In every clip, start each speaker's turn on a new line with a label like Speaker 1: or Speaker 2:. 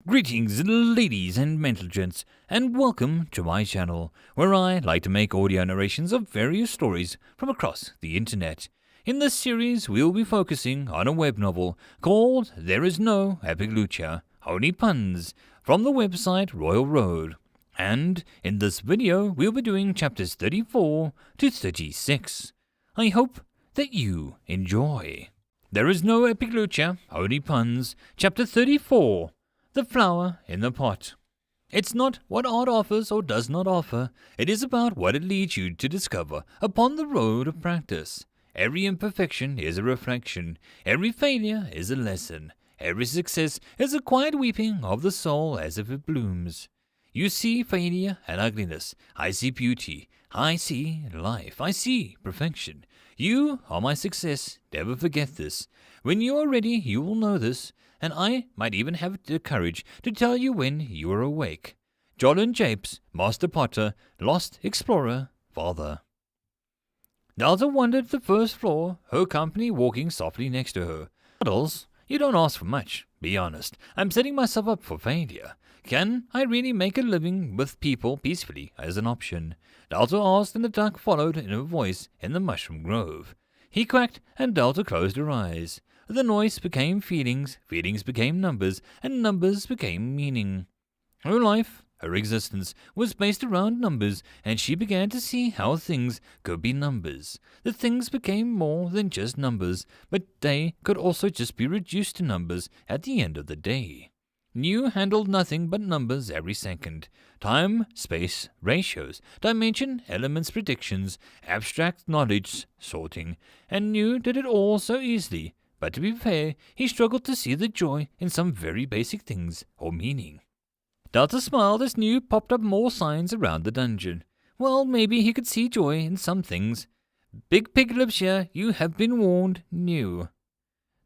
Speaker 1: Greetings ladies and gents, and welcome to my channel, where I like to make audio narrations of various stories from across the internet. In this series we'll be focusing on a web novel called There Is No Epic Lucha, Only Puns, from the website ReUpload. And in this video we'll be doing chapters 34 to 36. I hope that you enjoy. There is no epic lucha, only puns, chapter 34. The flower in the pot. It's not what art offers or does not offer, it is about what it leads you to discover upon the road of practice. Every imperfection is a reflection, every failure is a lesson, every success is a quiet weeping of the soul as if it blooms. You see failure and ugliness, I see beauty, I see life, I see perfection. You are my success, never forget this. When you are ready, you will know this. And I might even have the courage to tell you when you are awake. Jolin Japes, Master Potter, Lost Explorer, Father. Delta wandered the first floor, her company walking softly next to her. Puddles, you don't ask for much, be honest. I'm setting myself up for failure. Can I really make a living with people peacefully as an option? Delta asked, and the duck followed in a voice in the mushroom grove. He quacked, and Delta closed her eyes. The noise became feelings, feelings became numbers, and numbers became meaning. Her life, her existence, was based around numbers, and she began to see how things could be numbers. The things became more than just numbers, but they could also just be reduced to numbers at the end of the day. New handled nothing but numbers every second. Time, space, ratios, dimension, elements, predictions, abstract knowledge, sorting, and New did it all so easily. But to be fair, he struggled to see the joy in some very basic things, or meaning. Delta smiled as New popped up more signs around the dungeon. Well, maybe he could see joy in some things. Big Pig lives here, you have been warned, New.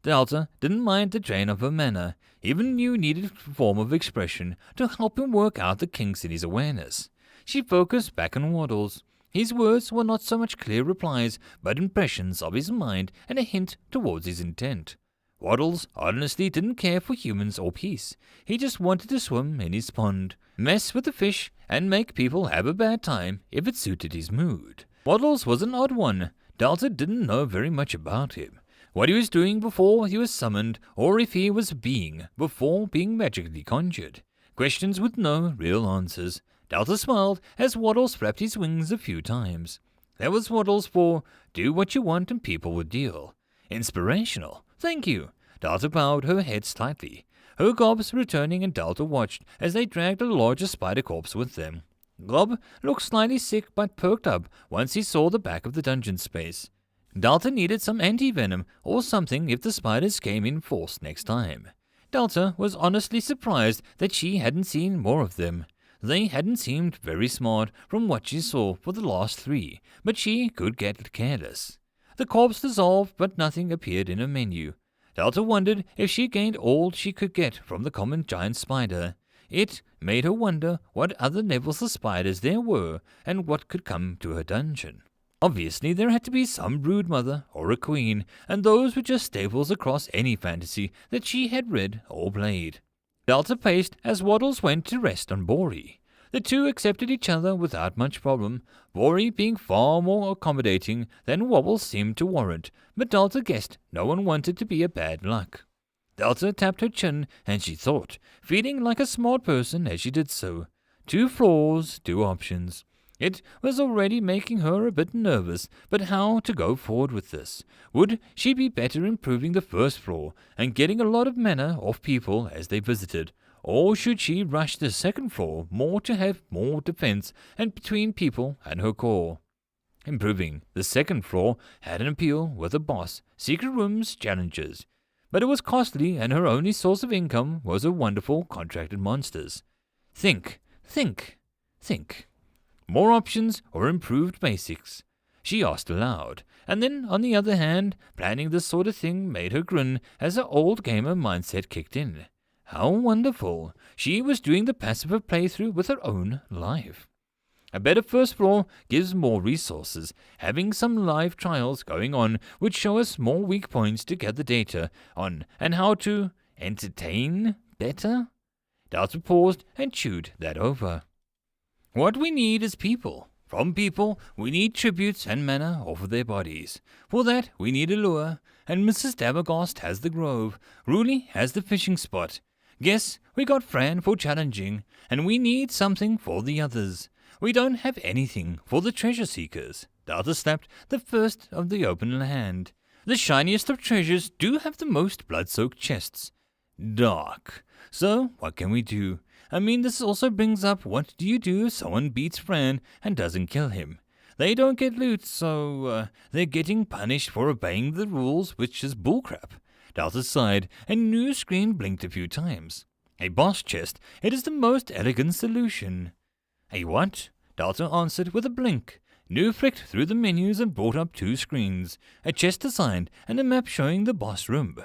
Speaker 1: Delta didn't mind the drain of her manner. Even New needed a form of expression to help him work out the kinks in his awareness. She focused back on Waddles. His words were not so much clear replies, but impressions of his mind and a hint towards his intent. Waddles honestly didn't care for humans or peace. He just wanted to swim in his pond, mess with the fish, and make people have a bad time if it suited his mood. Waddles was an odd one. Delta didn't know very much about him. What he was doing before he was summoned, or if he was being before being magically conjured. Questions with no real answers. Delta smiled as Waddles flapped his wings a few times. That was Waddles for do what you want and people would deal. Inspirational. Thank you. Delta bowed her head slightly. Her gobs returning, and Delta watched as they dragged a larger spider corpse with them. Gob looked slightly sick but perked up once he saw the back of the dungeon space. Delta needed some anti-venom or something if the spiders came in force next time. Delta was honestly surprised that she hadn't seen more of them. They hadn't seemed very smart from what she saw for the last 3, but she could get careless. The corpse dissolved, but nothing appeared in her menu. Delta wondered if she gained all she could get from the common giant spider. It made her wonder what other levels of spiders there were and what could come to her dungeon. Obviously, there had to be some brood mother or a queen, and those were just staples across any fantasy that she had read or played. Delta paced as Waddles went to rest on Bori. The two accepted each other without much problem, Bori being far more accommodating than Wobbles seemed to warrant, but Delta guessed no one wanted to be a bad luck. Delta tapped her chin, and she thought, feeling like a smart person as she did so. 2 floors, 2 options. It was already making her a bit nervous, but how to go forward with this? Would she be better improving the first floor and getting a lot of mana off people as they visited? Or should she rush the second floor more to have more defense and between people and her core? Improving the second floor had an appeal with a boss, secret rooms, challenges. But it was costly, and her only source of income was her wonderful contracted monsters. Think. More options or improved basics? She asked aloud, and then, on the other hand, planning this sort of thing made her grin as her old gamer mindset kicked in. How wonderful! She was doing the passive playthrough with her own life. A better first floor gives more resources. Having some live trials going on would show us more weak points to gather data on and how to entertain better. Delta paused and chewed that over. What we need is people. From people, we need tributes and mana off of their bodies. For that, we need a lure, and Mrs. Dabergost has the grove. Ruli has the fishing spot. Guess we got Fran for challenging, and we need something for the others. We don't have anything for the treasure seekers. Delta slapped the first of the open hand. The shiniest of treasures do have the most blood-soaked chests. Dark. So, what can we do? I mean, this also brings up, what do you do if someone beats Fran and doesn't kill him? They don't get loot, so they're getting punished for obeying the rules, which is bullcrap. Delta sighed, and new screen blinked a few times. A boss chest, it is the most elegant solution. A what? Delta answered with a blink. New flicked through the menus and brought up 2 screens, a chest assigned and a map showing the boss room.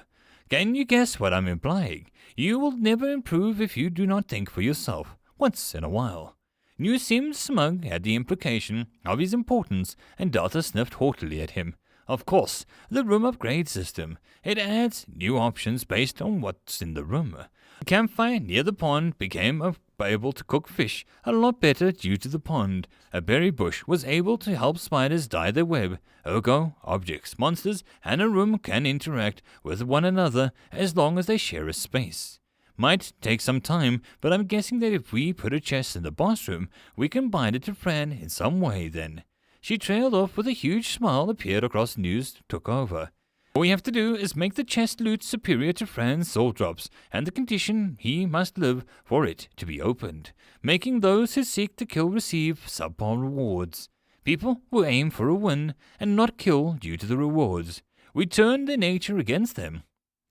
Speaker 1: Can you guess what I'm implying? You will never improve if you do not think for yourself, once in a while. New seemed smug at the implication of his importance, and Delta sniffed haughtily at him. Of course, the room upgrade system. It adds new options based on what's in the room. The campfire near the pond became able to cook fish a lot better due to the pond. A berry bush was able to help spiders dye their web. Ergo, objects, monsters, and a room can interact with one another as long as they share a space. Might take some time, but I'm guessing that if we put a chest in the boss room, we can bind it to Fran in some way then. She trailed off with a huge smile appeared across news took over. All we have to do is make the chest loot superior to Fran's soul drops, and the condition he must live for it to be opened, making those who seek to kill receive subpar rewards. People will aim for a win, and not kill due to the rewards. We turn their nature against them.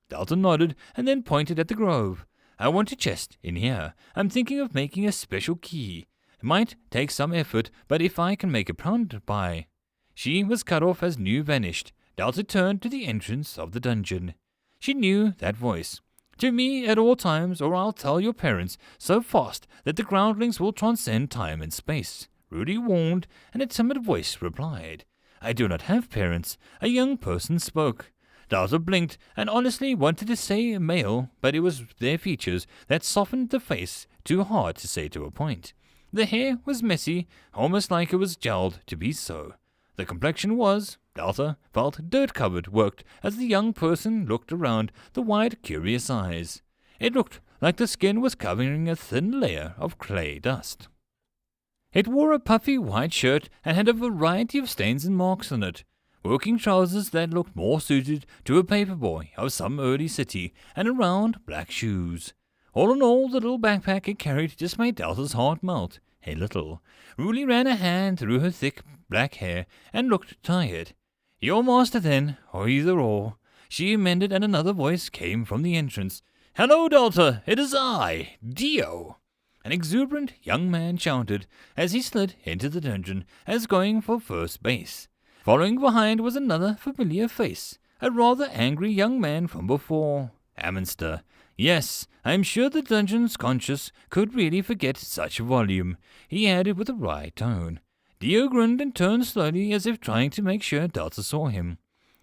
Speaker 1: Delta nodded, and then pointed at the grove. I want a chest in here. I'm thinking of making a special key. It might take some effort, but if I can make a pound by. She was cut off as New vanished. Delta turned to the entrance of the dungeon. She knew that voice. To me at all times, or I'll tell your parents so fast that the groundlings will transcend time and space. Rudy warned, and a timid voice replied. I do not have parents. A young person spoke. Delta blinked and honestly wanted to say male, but it was their features that softened the face too hard to say to a point. The hair was messy, almost like it was gelled to be so. The complexion was, Delta felt dirt-covered, worked as the young person looked around the wide, curious eyes. It looked like the skin was covering a thin layer of clay dust. It wore a puffy white shirt and had a variety of stains and marks on it. Working trousers that looked more suited to a paperboy of some early city, and a round black shoes. All in all, the little backpack it carried just made Delta's heart melt a little. Ruli ran a hand through her thick black hair and looked tired. Your master then, or either or. She amended, and another voice came from the entrance. Hello, Delta, it is I, Dio. An exuberant young man shouted as he slid into the dungeon as going for first base. Following behind was another familiar face, a rather angry young man from before. Ammonster. Yes, I am sure the dungeon's conscious could really forget such volume, he added with a wry tone. Dio grinned and turned slowly as if trying to make sure Delta saw him.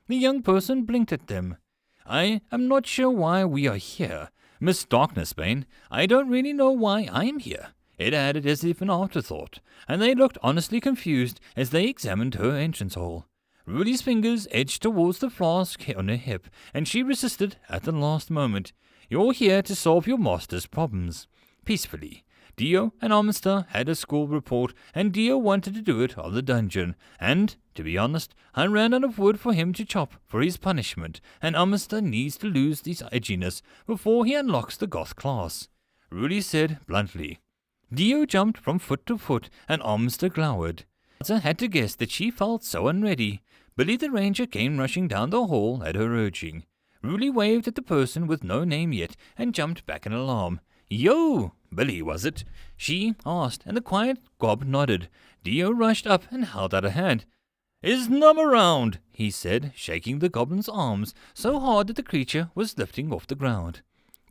Speaker 1: The young person blinked at them. I am not sure why we are here. Miss Darknessbane, I don't really know why I am here. It added as if an afterthought, and they looked honestly confused as they examined her entrance hole. Rudy's fingers edged towards the flask on her hip, and she resisted at the last moment. You're here to solve your master's problems. Peacefully. Dio and Ammonster had a school report, and Dio wanted to do it on the dungeon, and, to be honest, I ran out of wood for him to chop for his punishment, and Ammonster needs to lose this edginess before he unlocks the goth class. Rudy said bluntly. Dio jumped from foot to foot, and Ammonster glowered. I had to guess that she felt so unready. Billy the Ranger came rushing down the hall at her urging. Rudy waved at the person with no name yet, and jumped back in alarm. Yo! Billy, was it? She asked, and the quiet gob nodded. Dio rushed up and held out a hand. Is Num around? He said, shaking the goblin's arms so hard that the creature was lifting off the ground.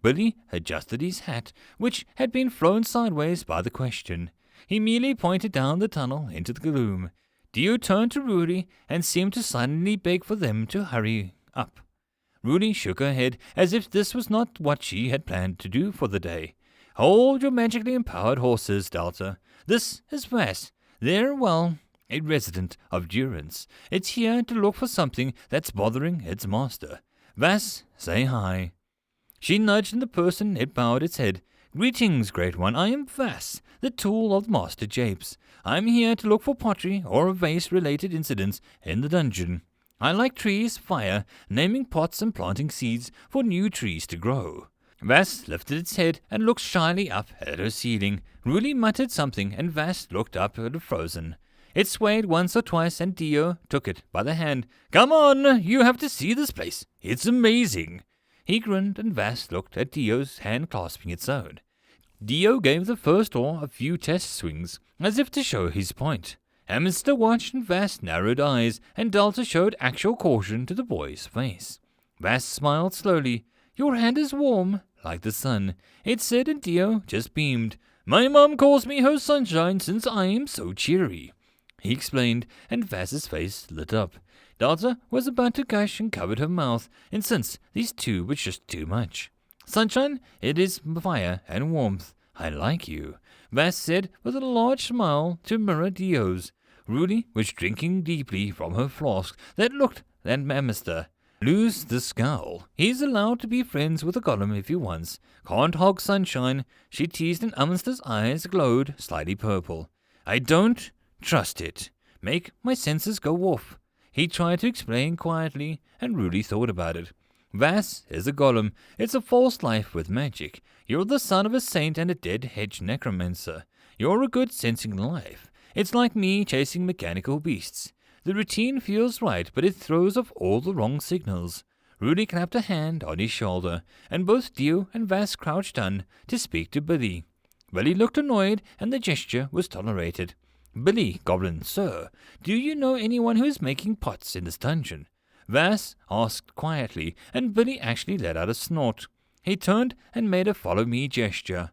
Speaker 1: Billy adjusted his hat, which had been thrown sideways by the question. He merely pointed down the tunnel into the gloom. Dio turned to Rudy and seemed to silently beg for them to hurry up. Rudy shook her head as if this was not what she had planned to do for the day. Hold your magically empowered horses, Delta. This is Vass. They're, well, a resident of Durance. It's here to look for something that's bothering its master. Vass, say hi. She nudged, and the person it bowed its head. Greetings, Great One. I am Vass, the tool of Master Japes. I am here to look for pottery or vase-related incidents in the dungeon. I like trees, fire, naming pots and planting seeds for new trees to grow. Vass lifted its head and looked shyly up at her ceiling. Ruli muttered something, and Vass looked up at it frozen. It swayed once or twice, and Dio took it by the hand. Come on, you have to see this place. It's amazing. He grinned, and Vass looked at Dio's hand clasping its own. Dio gave the first oar a few test swings, as if to show his point. Hamster watched, and Vass narrowed eyes, and Delta showed actual caution to the boy's face. Vass smiled slowly. Your hand is warm, like the sun, it said, and Dio just beamed. My mom calls me her sunshine since I am so cheery. He explained, and Vass's face lit up. Delta was about to gush and covered her mouth, and since these two were just too much. Sunshine, it is fire and warmth. I like you, Vass said with a large smile to mirror Dio's. Ruli was drinking deeply from her flask that looked at Hamster. Lose the scowl. He's allowed to be friends with a golem if he wants. Can't hog sunshine, she teased, and Hamster's eyes glowed slightly purple. I don't trust it. Make my senses go off. He tried to explain quietly, and Ruli thought about it. Vass is a golem. It's a false life with magic. You're the son of a saint and a dead hedge necromancer. You're a good sensing life. It's like me chasing mechanical beasts. The routine feels right, but it throws off all the wrong signals. Ruli clapped a hand on his shoulder, and both Dio and Vass crouched down to speak to Billy. Billy looked annoyed, and the gesture was tolerated. Billy, Goblin, sir, do you know anyone who is making pots in this dungeon? Vass asked quietly, and Billy actually let out a snort. He turned and made a follow-me gesture.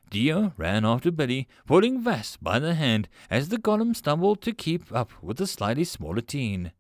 Speaker 1: Dio ran after Billy, pulling Vass by the hand as the golem stumbled to keep up with the slightly smaller teen.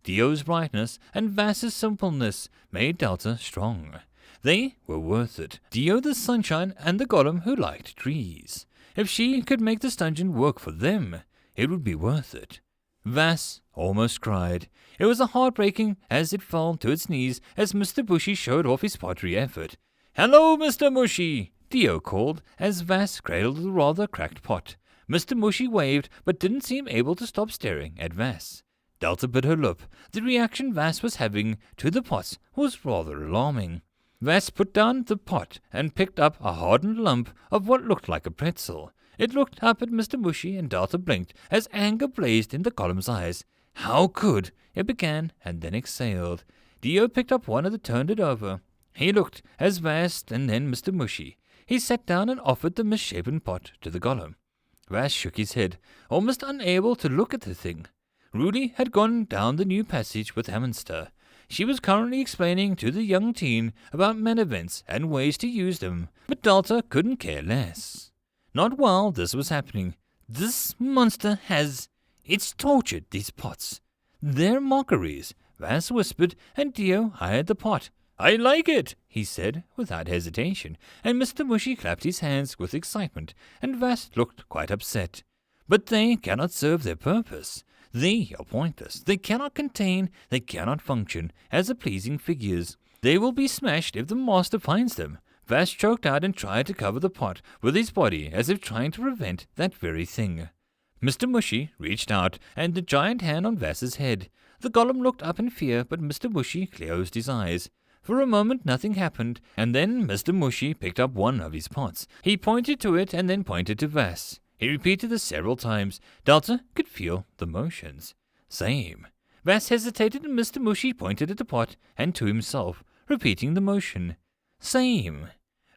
Speaker 1: Dio's brightness and Vass's simpleness made Delta strong. They were worth it. Dio the sunshine and the golem who liked trees. If she could make this dungeon work for them, it would be worth it. Vass almost cried. It was heartbreaking as it fell to its knees as Mr. Bushy showed off his pottery effort. Hello, Mr. Mushy, Dio called as Vass cradled the rather cracked pot. Mr. Mushy waved, but didn't seem able to stop staring at Vass. Delta bit her lip. The reaction Vass was having to the pots was rather alarming. Vass put down the pot and picked up a hardened lump of what looked like a pretzel. It looked up at Mr. Mushy, and Delta blinked as anger blazed in the golem's eyes. How could? It began and then exhaled. Dio picked up one and turned it over. He looked as Vass and then Mr. Mushy. He sat down and offered the misshapen pot to the golem. Vass shook his head, almost unable to look at the thing. Ruli had gone down the new passage with Hamster. She was currently explaining to the young teen about mana events and ways to use them, but Delta couldn't care less. Not while this was happening. This monster has... It's tortured, these pots. They're mockeries, Vass whispered, and Dio eyed the pot. I like it, he said, without hesitation, and Mr. Mushy clapped his hands with excitement, and Vass looked quite upset. But they cannot serve their purpose. They are pointless. They cannot contain, they cannot function as pleasing figures. They will be smashed if the master finds them. Vass choked out and tried to cover the pot with his body as if trying to prevent that very thing. Mr. Mushy reached out and the giant hand on Vass's head. The golem looked up in fear, but Mr. Mushy closed his eyes. For a moment nothing happened, and then Mr. Mushy picked up one of his pots. He pointed to it and then pointed to Vass. He repeated this several times. Delta could feel the motions. Same. Vass hesitated and Mr. Mushy pointed at the pot and to himself, repeating the motion. Same.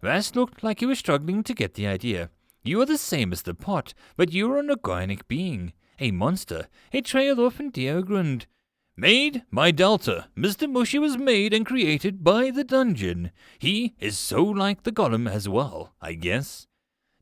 Speaker 1: Vass looked like he was struggling to get the idea. You are the same as the pot, but you are an organic being, a monster. It trailed off and Dio grinned. Made by Delta. Mr. Mushy was made and created by the dungeon. He is so like the golem as well, I guess.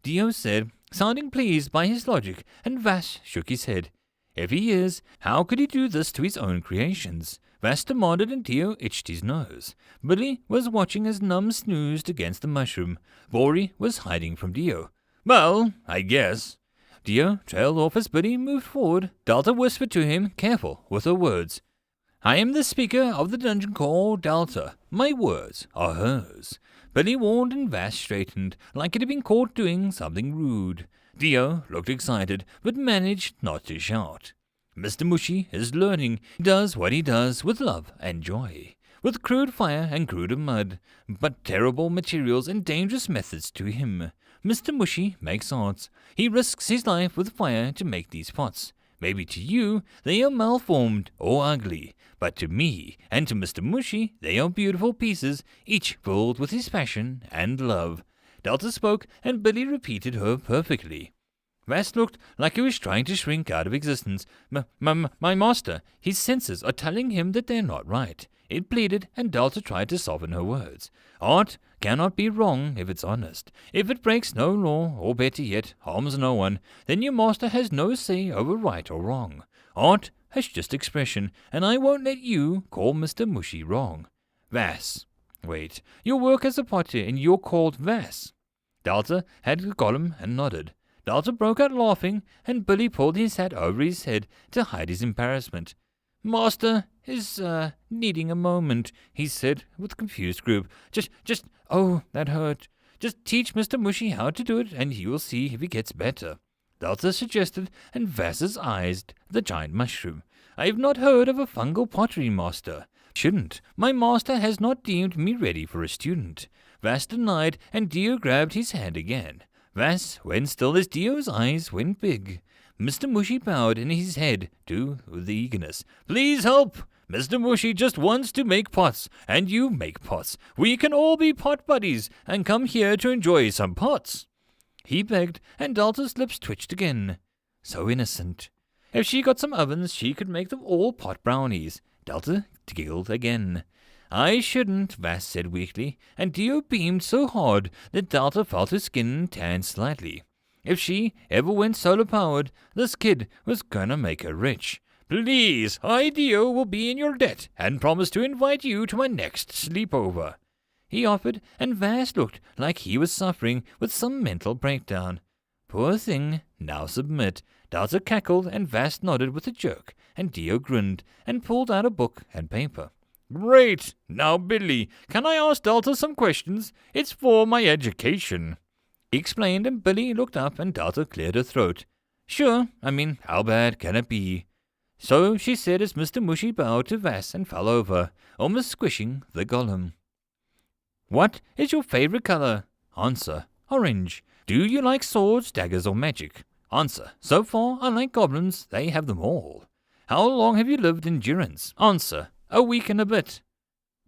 Speaker 1: Dio said, sounding pleased by his logic, and Vass shook his head. If he is, how could he do this to his own creations? Vass demanded and Dio itched his nose. Billy was watching as Num snoozed against the mushroom. Bori was hiding from Dio. Well, I guess. Dio trailed off as Billy moved forward. Delta whispered to him, careful with her words. I am the speaker of the dungeon called Delta. My words are hers. Billy warned and Vass straightened, like it had been caught doing something rude. Dio looked excited, but managed not to shout. Mr. Mushy is learning. He does what he does with love and joy, with crude fire and cruder mud, but terrible materials and dangerous methods to him. Mr. Mushy makes arts. He risks his life with fire to make these pots. Maybe to you they are malformed or ugly, but to me and to Mr. Mushy they are beautiful pieces, each filled with his passion and love. Delta spoke, and Billy repeated her perfectly. Vass looked like he was trying to shrink out of existence. My master, his senses are telling him that they're not right. It pleaded, and Delta tried to soften her words. Art cannot be wrong if it's honest. If it breaks no law, or better yet, harms no one, then your master has no say over right or wrong. Art has just expression, and I won't let you call Mr. Mushy wrong. Vass. Wait, you work as a potter, and you're called Vass. Delta had the column and nodded. Delta broke out laughing, and Billy pulled his hat over his head to hide his embarrassment. Master is, needing a moment, he said with a confused group. Oh, that hurt. Just teach Mr. Mushy how to do it, and he will see if he gets better. Delta suggested, and Vass's eyed the giant mushroom. I have not heard of a fungal pottery master. Shouldn't. My master has not deemed me ready for a student. Vass denied, and Dio grabbed his hand again. Vass went still as Dio's eyes went big. Mr. Mushy bowed in his head with eagerness. Please help! Mr. Mushy just wants to make pots, and you make pots. We can all be pot buddies, and come here to enjoy some pots. He begged, and Delta's lips twitched again. So innocent. If she got some ovens, she could make them all pot brownies. Delta giggled again. I shouldn't, Vass said weakly, and Dio beamed so hard that Delta felt her skin tan slightly. If she ever went solar-powered, this kid was gonna make her rich. Please, I, Dio, will be in your debt, and promise to invite you to my next sleepover. He offered, and Vass looked like he was suffering with some mental breakdown. Poor thing, now submit. Delta cackled, and Vass nodded with a jerk, and Dio grinned, and pulled out a book and paper. Great! Now, Billy, can I ask Delta some questions? It's for my education. He explained, and Billy looked up, and Delta cleared her throat. Sure, how bad can it be? So she said as Mr. Mushy bowed to Vass and fell over, almost squishing the golem. What is your favorite color? Answer, orange. Do you like swords, daggers, or magic? Answer, so far I like goblins, they have them all. How long have you lived in Durance? Answer, a week and a bit.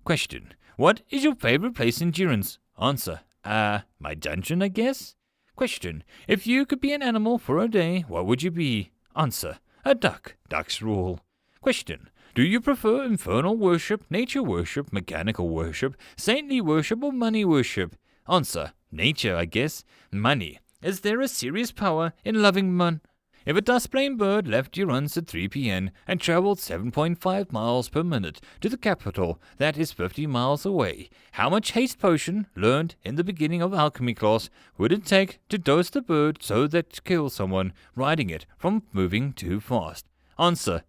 Speaker 1: Question, what is your favorite place in Durance? Answer, my dungeon, I guess. Question, if you could be an animal for a day, what would you be? Answer, a duck. Ducks rule. Question, do you prefer infernal worship, nature worship, mechanical worship, saintly worship, or money worship? Answer, nature, I guess. Money. Is there a serious power in loving money? If a dust-blame bird left Durance at 3 p.m. and traveled 7.5 miles per minute to the capital that is 50 miles away, how much haste potion, learned in the beginning of alchemy class, would it take to dose the bird so that to kill someone riding it from moving too fast? Answer,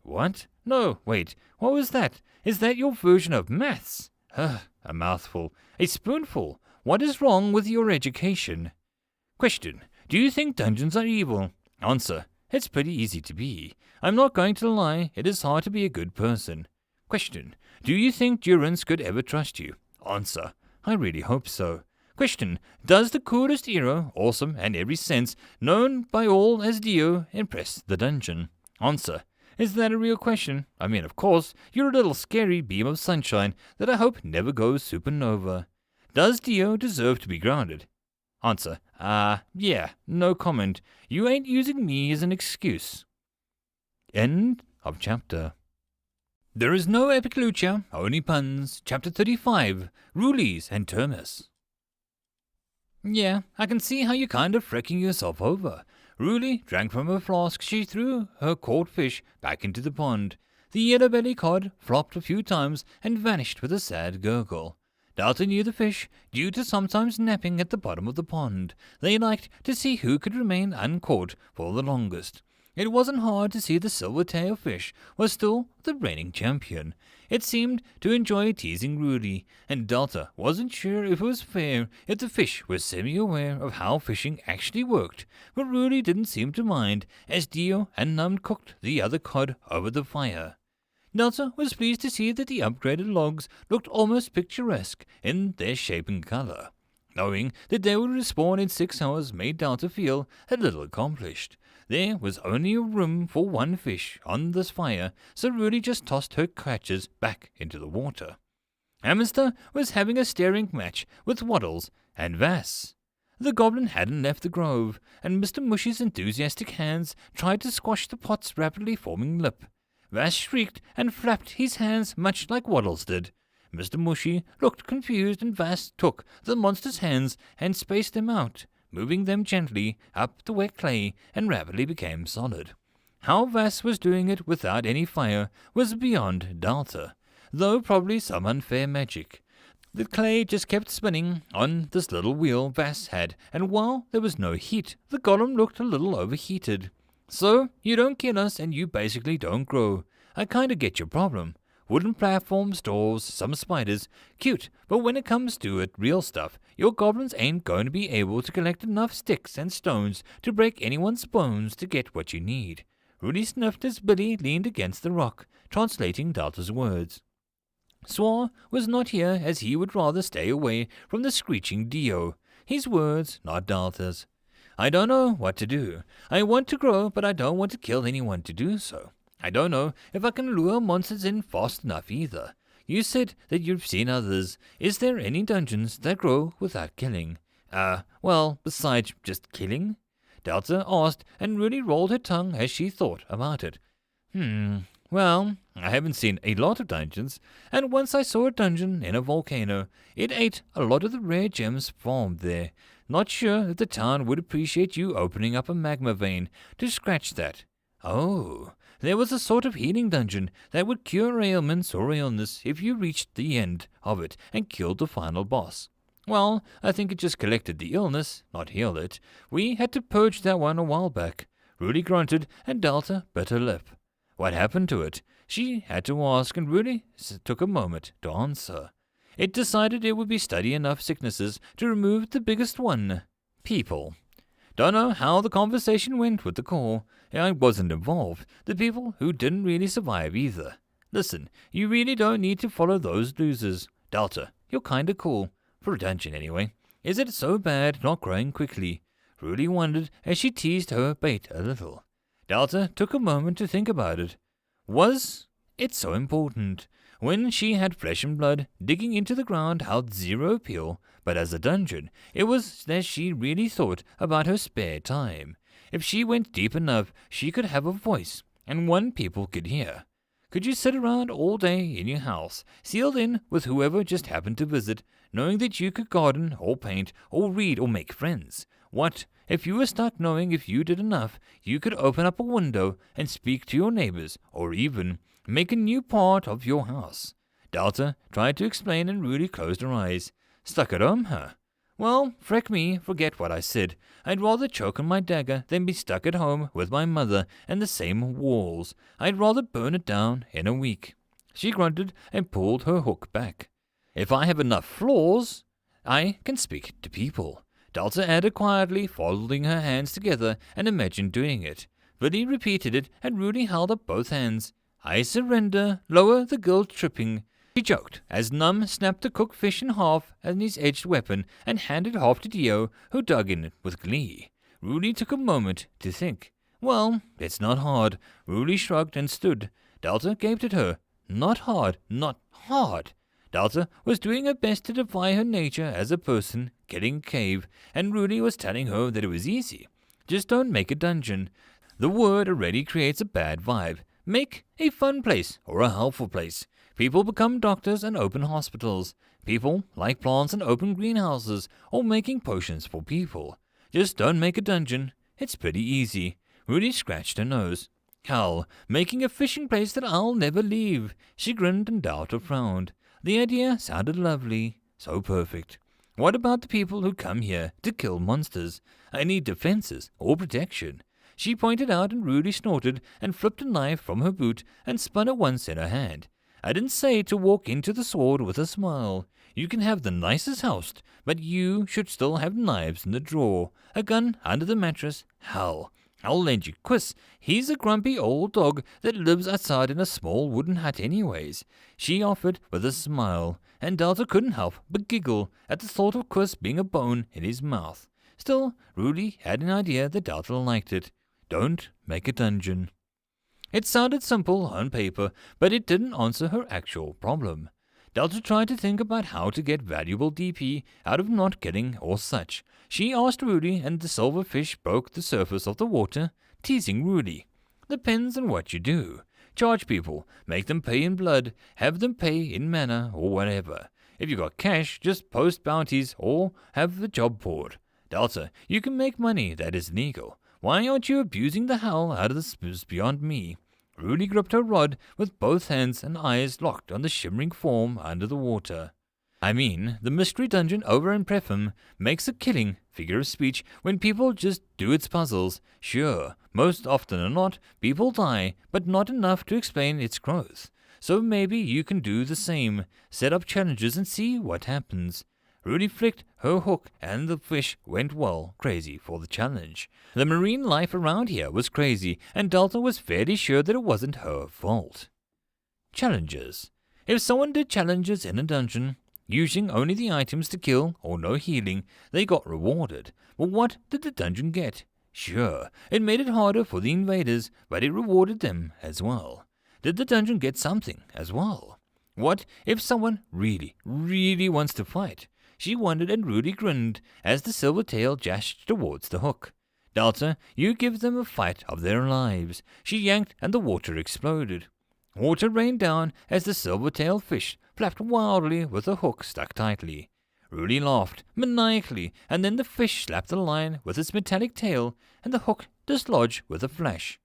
Speaker 1: what? No, wait, what was that? Is that your version of maths? A mouthful. A spoonful. What is wrong with your education? Question, do you think dungeons are evil? Answer, it's pretty easy to be. I'm not going to lie, it is hard to be a good person. Question, do you think Durance could ever trust you? Answer, I really hope so. Question, does the coolest hero, awesome in every sense, known by all as Dio, impress the dungeon? Answer, is that a real question? Of course, you're a little scary beam of sunshine that I hope never goes supernova. Does Dio deserve to be grounded? Answer, yeah, no comment. You ain't using me as an excuse. End of chapter. There is no epic lucha, only puns. Chapter 35, Rulies and Termus. Yeah, I can see how you're kind of frecking yourself over. Ruli drank from her flask. She threw her caught fish back into the pond. The yellow-belly cod flopped a few times and vanished with a sad gurgle. Delta knew the fish, due to sometimes napping at the bottom of the pond. They liked to see who could remain uncaught for the longest. It wasn't hard to see the silver-tail fish was still the reigning champion. It seemed to enjoy teasing Rudy, and Delta wasn't sure if it was fair if the fish was semi-aware of how fishing actually worked, but Rudy didn't seem to mind as Dio and Num cooked the other cod over the fire. Delta was pleased to see that the upgraded logs looked almost picturesque in their shape and color. Knowing that they would respawn in 6 hours made Delta feel a little accomplished. There was only room for one fish on this fire, so Rudy just tossed her catches back into the water. Hamster was having a staring match with Waddles and Vass. The goblin hadn't left the grove, and Mr. Mushy's enthusiastic hands tried to squash the pot's rapidly forming lip. Vass shrieked and flapped his hands much like Waddles did. Mr. Mushy looked confused, and Vass took the monster's hands and spaced them out, moving them gently up the wet clay, and rapidly became solid. How Vass was doing it without any fire was beyond Delta, though probably some unfair magic. The clay just kept spinning on this little wheel Vass had, and while there was no heat, the golem looked a little overheated. So, you don't kill us and you basically don't grow. I kinda get your problem. Wooden platforms, doors, some spiders, cute, but when it comes to it, real stuff, your goblins ain't going to be able to collect enough sticks and stones to break anyone's bones to get what you need. Rudy sniffed as Billy leaned against the rock, translating Delta's words. Swar was not here, as he would rather stay away from the screeching Dio. His words, not Delta's. I don't know what to do. I want to grow, but I don't want to kill anyone to do so. I don't know if I can lure monsters in fast enough either. You said that you've seen others. Is there any dungeons that grow without killing? Well, besides just killing? Delta asked, and Rudy rolled her tongue as she thought about it. Well, I haven't seen a lot of dungeons, and once I saw a dungeon in a volcano. It ate a lot of the rare gems farmed there. Not sure if the town would appreciate you opening up a magma vein to scratch that. Oh, there was a sort of healing dungeon that would cure ailments or illness if you reached the end of it and killed the final boss. Well, I think it just collected the illness, not healed it. We had to purge that one a while back. Rudy grunted, and Delta bit her lip. What happened to it? She had to ask, and Rudy took a moment to answer. It decided it would be steady enough sicknesses to remove the biggest one. People. Don't know how the conversation went with the call. I wasn't involved. The people who didn't really survive either. Listen, you really don't need to follow those losers. Delta, you're kinda cool. For a dungeon, anyway. Is it so bad not growing quickly? Rudy wondered as she teased her bait a little. Delta took a moment to think about it. Was it so important? When she had flesh and blood, digging into the ground held zero appeal, but as a dungeon, it was that she really thought about her spare time. If she went deep enough, she could have a voice, and one people could hear. Could you sit around all day in your house, sealed in with whoever just happened to visit, knowing that you could garden, or paint, or read, or make friends? What if you were stuck knowing if you did enough, you could open up a window and speak to your neighbors, or even make a new part of your house? Delta tried to explain, and Rudy closed her eyes. Stuck at home, huh? Well, frick me, forget what I said. I'd rather choke on my dagger than be stuck at home with my mother and the same walls. I'd rather burn it down in a week. She grunted and pulled her hook back. If I have enough flaws, I can speak to people. Delta added quietly, folding her hands together, and imagined doing it. Billy repeated it, and Rudy held up both hands. I surrender, lower the guilt tripping. She joked, as Num snapped the cooked fish in half and his edged weapon, and handed half to Dio, who dug in it with glee. Rudy took a moment to think. Well, it's not hard. Rudy shrugged and stood. Delta gaped at her. Not hard, not hard. Delta was doing her best to defy her nature as a person, getting a cave, and Rudy was telling her that it was easy. Just don't make a dungeon. The word already creates a bad vibe. Make a fun place or a helpful place. People become doctors and open hospitals. People like plants and open greenhouses or making potions for people. Just don't make a dungeon. It's pretty easy. Rudy scratched her nose. Hell, making a fishing place that I'll never leave. She grinned and Delta frowned. The idea sounded lovely, so perfect. What about the people who come here to kill monsters? Any defenses or protection? She pointed out and Rudy snorted and flipped a knife from her boot and spun it once in her hand. I didn't say to walk into the sword with a smile. You can have the nicest house, but you should still have knives in the drawer, a gun under the mattress. Hell, I'll lend you Quiz. He's a grumpy old dog that lives outside in a small wooden hut anyways. She offered with a smile, and Delta couldn't help but giggle at the thought of Quiz being a bone in his mouth. Still, Rudy had an idea that Delta liked it. Don't make a dungeon. It sounded simple on paper, but it didn't answer her actual problem. Delta tried to think about how to get valuable DP out of not getting or such. She asked Rudy, and the silverfish broke the surface of the water, teasing Rudy. Depends on what you do. Charge people, make them pay in blood, have them pay in mana, or whatever. If you got cash, just post bounties or have the job board. Delta, you can make money that is legal. Why aren't you abusing the hell out of the spiz beyond me? Rudy gripped her rod with both hands and eyes locked on the shimmering form under the water. I mean, the mystery dungeon over in Prefum makes a killing, figure of speech, when people just do its puzzles. Sure, most often or not, people die, but not enough to explain its growth. So maybe you can do the same, set up challenges and see what happens. Rudy flicked her hook and the fish went crazy for the challenge. The marine life around here was crazy, and Delta was fairly sure that it wasn't her fault. Challenges. If someone did challenges in a dungeon, using only the items to kill or no healing, they got rewarded. But what did the dungeon get? Sure, it made it harder for the invaders, but it rewarded them as well. Did the dungeon get something as well? What if someone really wants to fight? She wondered, and Rudy grinned as the silver tail jashed towards the hook. Delta, you give them a fight of their lives. She yanked and the water exploded. Water rained down as the silver-tailed fish flapped wildly with the hook stuck tightly. Rudy laughed maniacally, and then the fish slapped the line with its metallic tail, and the hook dislodged with a flash.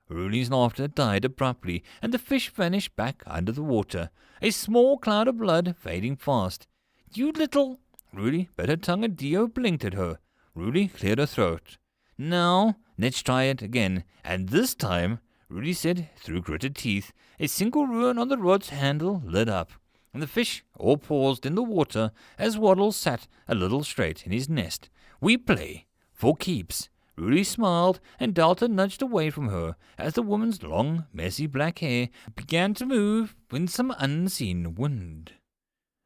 Speaker 1: Rudy's laughter died abruptly, and the fish vanished back under the water, a small cloud of blood fading fast. You little... Rudy bit her tongue and Dio blinked at her. Rudy cleared her throat. Now, let's try it again, and this time, Rudy said through gritted teeth, a single rune on the rod's handle lit up, and the fish all paused in the water as Waddle sat a little straight in his nest. We play for keeps. Rudy smiled, and Delta nudged away from her as the woman's long, messy black hair began to move in some unseen wind.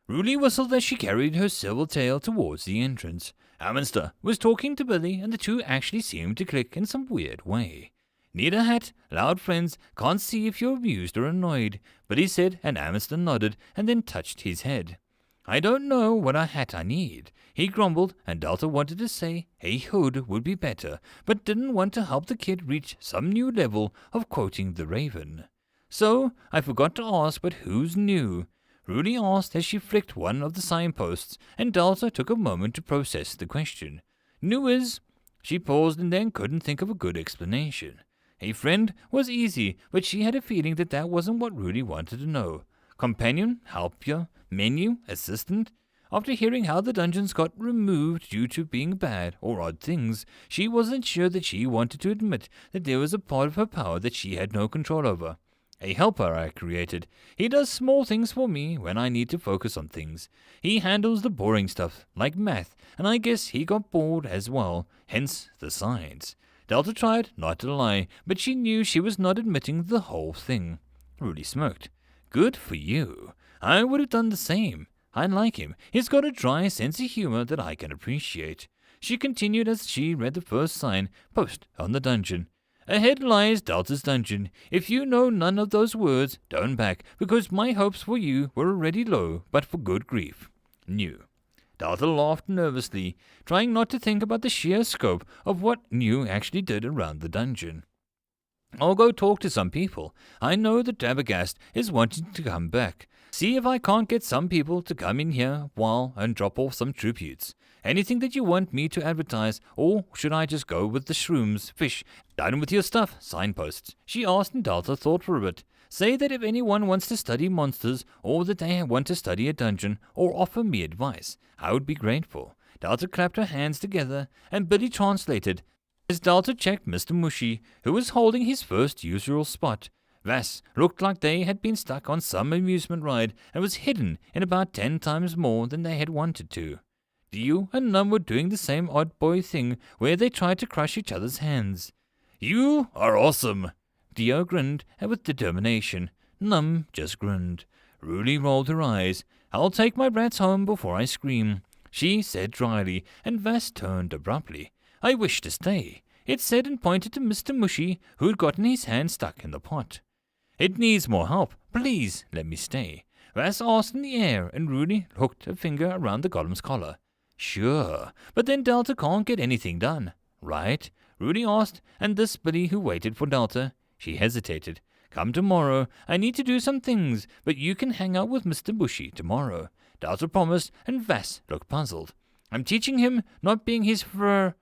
Speaker 1: Rudy whistled as she carried her silver tail towards the entrance. Ammonster was talking to Billy, and the two actually seemed to click in some weird way. Need a hat? Loud friends can't see if you're amused or annoyed, Billy said, and Ammonster nodded and then touched his head. I don't know what a hat I need, he grumbled, and Delta wanted to say a hood would be better, but didn't want to help the kid reach some new level of quoting the Raven. So I forgot to ask, but who's new? Rudy asked as she flicked one of the signposts, and Delta took a moment to process the question. New is... She paused and then couldn't think of a good explanation. A friend was easy, but she had a feeling that that wasn't what Rudy wanted to know. Companion, helper, menu, assistant? After hearing how the dungeons got removed due to being bad or odd things, she wasn't sure that she wanted to admit that there was a part of her power that she had no control over. A helper I created. He does small things for me when I need to focus on things. He handles the boring stuff, like math, and I guess he got bored as well, hence the signs. Delta tried not to lie, but she knew she was not admitting the whole thing. Rudy smirked. Good for you. I would have done the same. I like him. He's got a dry sense of humor that I can appreciate. She continued as she read the first sign, post on the dungeon. Ahead lies Delta's dungeon. If you know none of those words, don't back, because my hopes for you were already low, but for good grief. New. Delta laughed nervously, trying not to think about the sheer scope of what New actually did around the dungeon. I'll go talk to some people. I know that Dabbergast is wanting to come back. See if I can't get some people to come in here and drop off some tributes. Anything that you want me to advertise, or should I just go with the shrooms, fish, done with your stuff, signposts? She asked, and Delta thought for a bit. Say that if anyone wants to study monsters, or that they want to study a dungeon, or offer me advice, I would be grateful. Delta clapped her hands together, and Billy translated. As Delta checked Mr. Mushy, who was holding his first usual spot, Vass looked like they had been stuck on some amusement ride and was hidden in about 10 times more than they had wanted to. Dio and Num were doing the same odd boy thing where they tried to crush each other's hands. You are awesome! Dio grinned with determination. Num just grinned. Ruli rolled her eyes. I'll take my brats home before I scream, she said dryly, and Vass turned abruptly. I wish to stay, it said, and pointed to Mr. Mushy, who had gotten his hand stuck in the pot. It needs more help. Please let me stay. Vass asked in the air, and Rudy hooked a finger around the golem's collar. Sure, but then Delta can't get anything done, right? Rudy asked, and this Billy who waited for Delta. She hesitated. Come tomorrow. I need to do some things, but you can hang out with Mr. Bushy tomorrow. Delta promised, and Vass looked puzzled. I'm teaching him, not being his fur.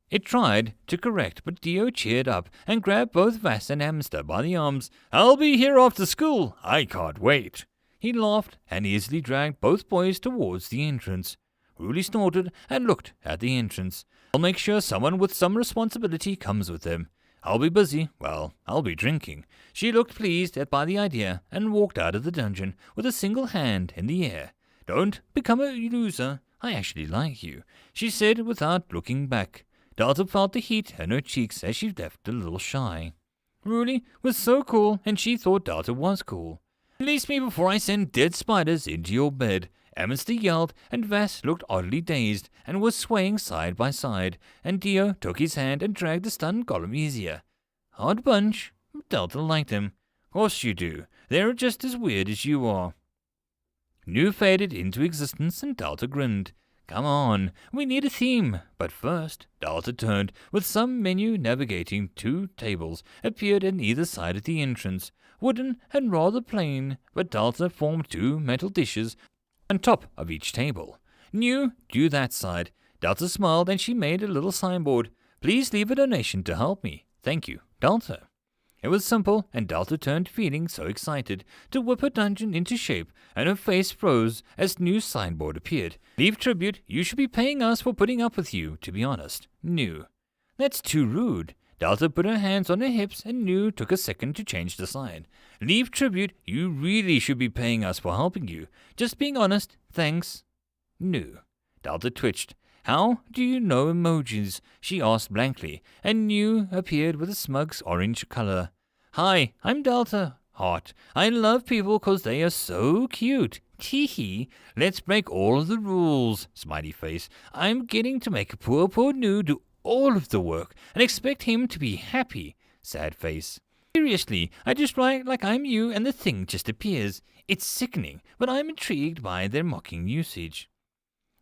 Speaker 1: It tried to correct, but Dio cheered up and grabbed both Vass and Hamster by the arms. I'll be here after school. I can't wait. He laughed and easily dragged both boys towards the entrance. Ruli snorted and looked at the entrance. I'll make sure someone with some responsibility comes with them. I'll be busy. Well, I'll be drinking. She looked pleased by the idea and walked out of the dungeon with a single hand in the air. Don't become a loser. I actually like you, she said without looking back. Delta felt the heat in her cheeks as she left a little shy. Ruli was so cool, and she thought Delta was cool. Release me before I send dead spiders into your bed. Amnesty yelled, and Vass looked oddly dazed and was swaying side by side, and Dio took his hand and dragged the stunned golem easier. Odd bunch. Delta liked him. Course you do. They're just as weird as you are. New faded into existence, and Delta grinned. Come on, we need a theme. But first, Delta turned, with some menu navigating 2 tables appeared on either side of the entrance, wooden and rather plain, but Delta formed 2 metal dishes on top of each table. New, do that side. Delta smiled, and she made a little signboard. Please leave a donation to help me. Thank you, Delta. It was simple, and Delta turned, feeling so excited to whip her dungeon into shape, and her face froze as new signboard appeared. Leave tribute. You should be paying us for putting up with you, to be honest. New. That's too rude. Delta put her hands on her hips, and New took a second to change the sign. Leave tribute. You really should be paying us for helping you. Just being honest. Thanks. New. Delta twitched. How do you know emojis? She asked blankly, and New appeared with a smug orange color. Hi, I'm Delta. Heart. I love people 'cause they are so cute. Tee-hee. Let's break all of the rules. Smiley face. I'm getting to make poor New do all of the work and expect him to be happy. Sad face. Seriously, I just write like I'm you and the thing just appears. It's sickening, but I'm intrigued by their mocking usage.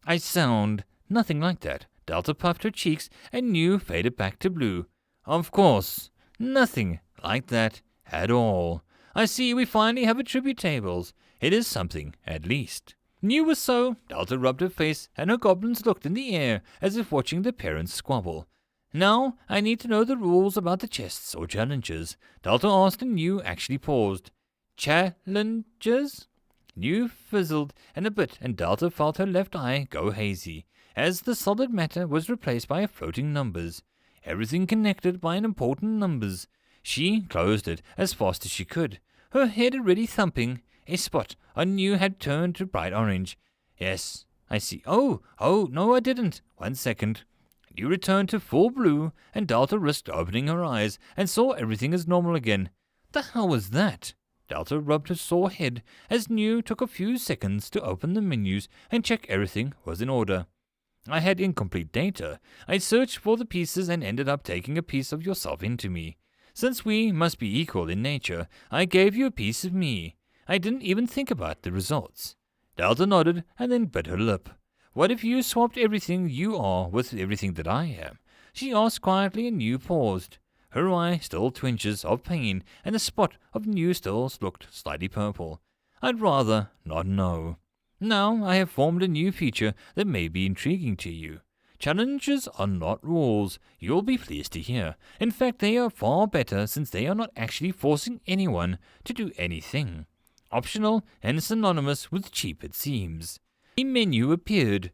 Speaker 1: I sound nothing like that. Delta puffed her cheeks, and New faded back to blue. Of course, nothing like that at all. I see we finally have a tribute tables. It is something, at least. New was so. Delta rubbed her face, and her goblins looked in the air as if watching their parents squabble. Now, I need to know the rules about the chests or challenges. Delta asked, and New actually paused. Challenges? New fizzled in a bit, and Delta felt her left eye go hazy, as the solid matter was replaced by floating numbers. Everything connected by an important numbers. She closed it as fast as she could, her head already thumping. A spot on New had turned to bright orange. Yes, I see. Oh, no, I didn't. 1 second. New returned to full blue, and Delta risked opening her eyes and saw everything as normal again. The hell was that? Delta rubbed her sore head as New took a few seconds to open the menus and check everything was in order. I had incomplete data. I searched for the pieces and ended up taking a piece of yourself into me. Since we must be equal in nature, I gave you a piece of me. I didn't even think about the results. Delta nodded and then bit her lip. What if you swapped everything you are with everything that I am? She asked quietly, and New paused. Her eye still twinges of pain, and the spot of new still looked slightly purple. I'd rather not know. Now I have formed a new feature that may be intriguing to you. Challenges are not rules, you'll be pleased to hear. In fact, they are far better since they are not actually forcing anyone to do anything. Optional and synonymous with cheap, it seems. A menu appeared.